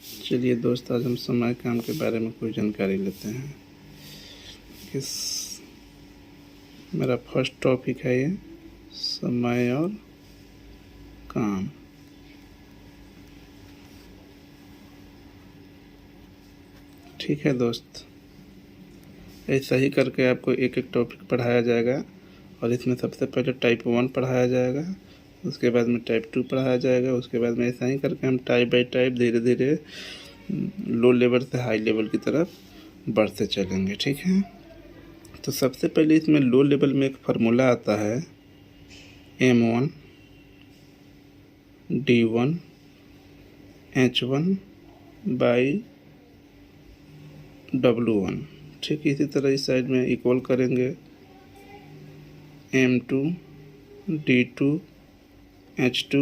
चलिए दोस्त, आज हम समय काम के बारे में कोई जानकारी लेते हैं। इस मेरा फर्स्ट टॉपिक है ये समय और काम। ठीक है दोस्त, ऐसा ही करके आपको एक एक टॉपिक पढ़ाया जाएगा और इसमें सबसे पहले टाइप 1 पढ़ाया जाएगा, उसके बाद में टाइप 2 पढ़ाया जाएगा, उसके बाद में ऐसा ही करके हम टाइप बाई टाइप धीरे धीरे लो लेवल से हाई लेवल की तरफ बढ़ते चलेंगे। ठीक है, तो सबसे पहले इसमें लो लेवल में एक फार्मूला आता है M1 D1 H1 by W1। ठीक, इसी तरह इस साइड में इक्वल करेंगे M2 D2 H2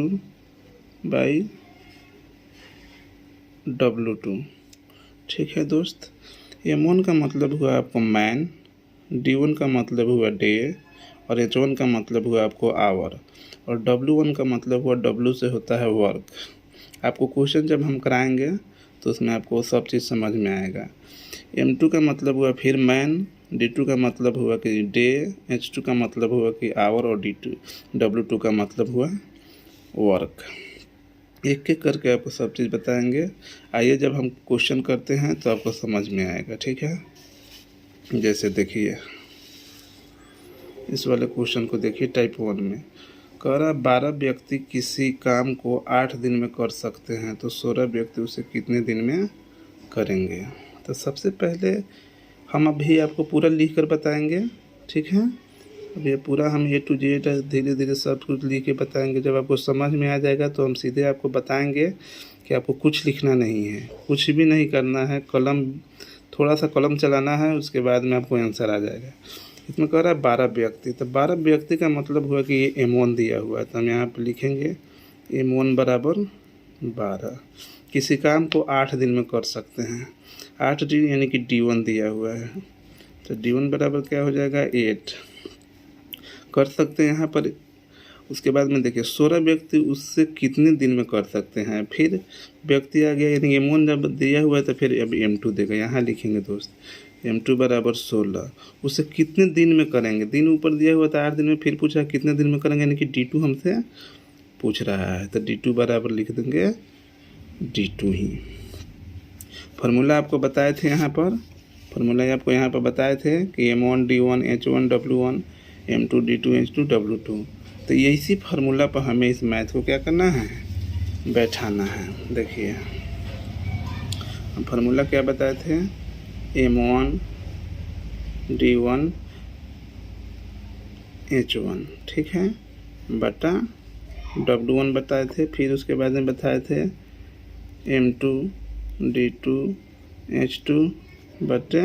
by W2। ठीक है दोस्त, M1 का मतलब हुआ आपको मैन, D1 का मतलब हुआ डे और H1 का मतलब हुआ आपको आवर और W1 का मतलब हुआ W से होता है वर्क। आपको क्वेश्चन जब हम कराएंगे तो उसमें आपको सब चीज़ समझ में आएगा। M2 का मतलब हुआ फिर मैन, D2 का मतलब हुआ कि डे, H2 का मतलब हुआ कि आवर और W2 का मतलब हुआ वर्क। एक एक करके आपको सब चीज़ बताएंगे। आइए जब हम क्वेश्चन करते हैं तो आपको समझ में आएगा। ठीक है, जैसे देखिए इस वाले क्वेश्चन को देखिए, टाइप 1 में कह रहा 12 व्यक्ति किसी काम को 8 दिन में कर सकते हैं तो 16 व्यक्ति उसे कितने दिन में करेंगे। तो सबसे पहले हम अभी आपको पूरा लिख कर बताएंगे। ठीक है, अब ये पूरा हम A to Z धीरे धीरे सब कुछ लिख के बताएंगे। जब आपको समझ में आ जाएगा तो हम सीधे आपको बताएंगे कि आपको कुछ लिखना नहीं है, कुछ भी नहीं करना है, कलम थोड़ा सा कलम चलाना है, उसके बाद में आपको आंसर आ जाएगा। इसमें कह रहा है 12 व्यक्ति, तो 12 व्यक्ति का मतलब हुआ कि ये M1 दिया हुआ है, तो हम यहाँ पर लिखेंगे M1 बराबर 12। किसी काम को 8 दिन में कर सकते हैं, 8 दिन यानी कि D1 दिया हुआ है, तो D1 बराबर क्या हो जाएगा 8 कर सकते हैं यहाँ पर। उसके बाद में देखिए 16 व्यक्ति उससे कितने दिन में कर सकते हैं, फिर व्यक्ति आ गया यानी M1 जब दिया हुआ है तो फिर अब M2 देगा। यहाँ लिखेंगे दोस्त M2 बराबर 16, उससे कितने दिन में करेंगे, दिन ऊपर दिया हुआ था 8 दिन में, फिर पूछा कितने दिन में करेंगे यानी कि D2 हमसे पूछ रहा है, तो D2 बराबर लिख देंगे D2 ही। फार्मूला आपको बताए थे यहाँ पर, फार्मूला आपको यहाँ पर बताए थे कि M1 D1 H1 W1 M2 D2 H2 W2। तो ये इसी फार्मूला पर हमें इस मैथ को क्या करना है, बैठाना है। देखिए फार्मूला क्या बताए थे, M1 D1 H1, ठीक है, बटा W1 बताए थे, फिर उसके बाद में बताए थे M2 D2 H2 बटे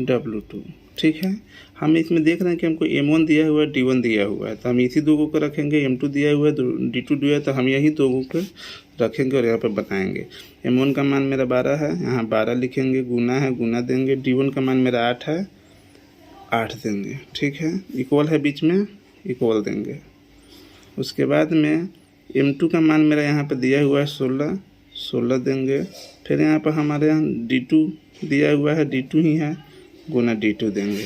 W2। ठीक है, हम इसमें देख रहे हैं कि हमको M1 दिया हुआ है, D1 दिया हुआ है, तो हम इसी दो को रखेंगे। M2 दिया हुआ है, D2 दिया है, तो हम यही दो को रखेंगे और यहाँ पर बताएंगे। M1 का मान मेरा 12 है, यहाँ 12 लिखेंगे, गुना है गुना देंगे। D1 का मान मेरा 8 है, 8 देंगे। ठीक है, इक्वल है बीच में, इक्वल देंगे। उसके बाद में M2 का मान मेरा यहाँ पर दिया हुआ है 16, 16 देंगे। फिर यहाँ पर हमारे यहाँ D2 दिया हुआ है, D2 ही है, गुना D2 देंगे।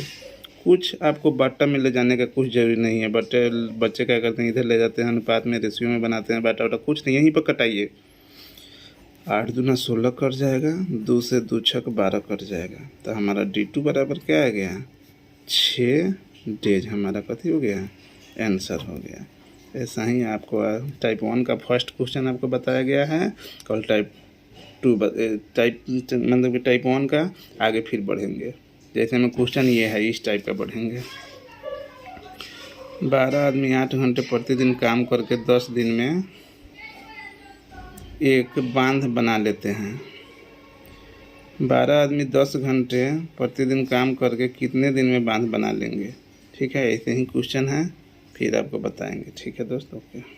कुछ आपको बाटा में ले जाने का कुछ ज़रूरी नहीं है, बच्चे क्या करते हैं इधर ले जाते हैं, अनुपात में रेशियो में बनाते हैं बाटा वाटा, कुछ नहीं, यहीं पर कटाइए। 8 दूना 16 कट जाएगा, 2 से 2 छक 12 कट जाएगा, तो हमारा D2 बराबर क्या आ गया 6 डेज, हमारा कथी हो गया, आंसर हो गया। ऐसा ही आपको टाइप 1 का फर्स्ट क्वेश्चन आपको बताया गया है। कल टाइप 2 मतलब कि टाइप 1 का आगे फिर बढ़ेंगे। जैसे में क्वेश्चन ये है, इस टाइप का बढ़ेंगे। 12 आदमी 8 घंटे प्रतिदिन काम करके 10 दिन में एक बांध बना लेते हैं। 12 आदमी 10 घंटे प्रतिदिन काम करके कितने दिन में बांध बना लेंगे। ठीक है, ऐसे ही क्वेश्चन है, फिर आपको बताएंगे। ठीक है दोस्तों, ओके।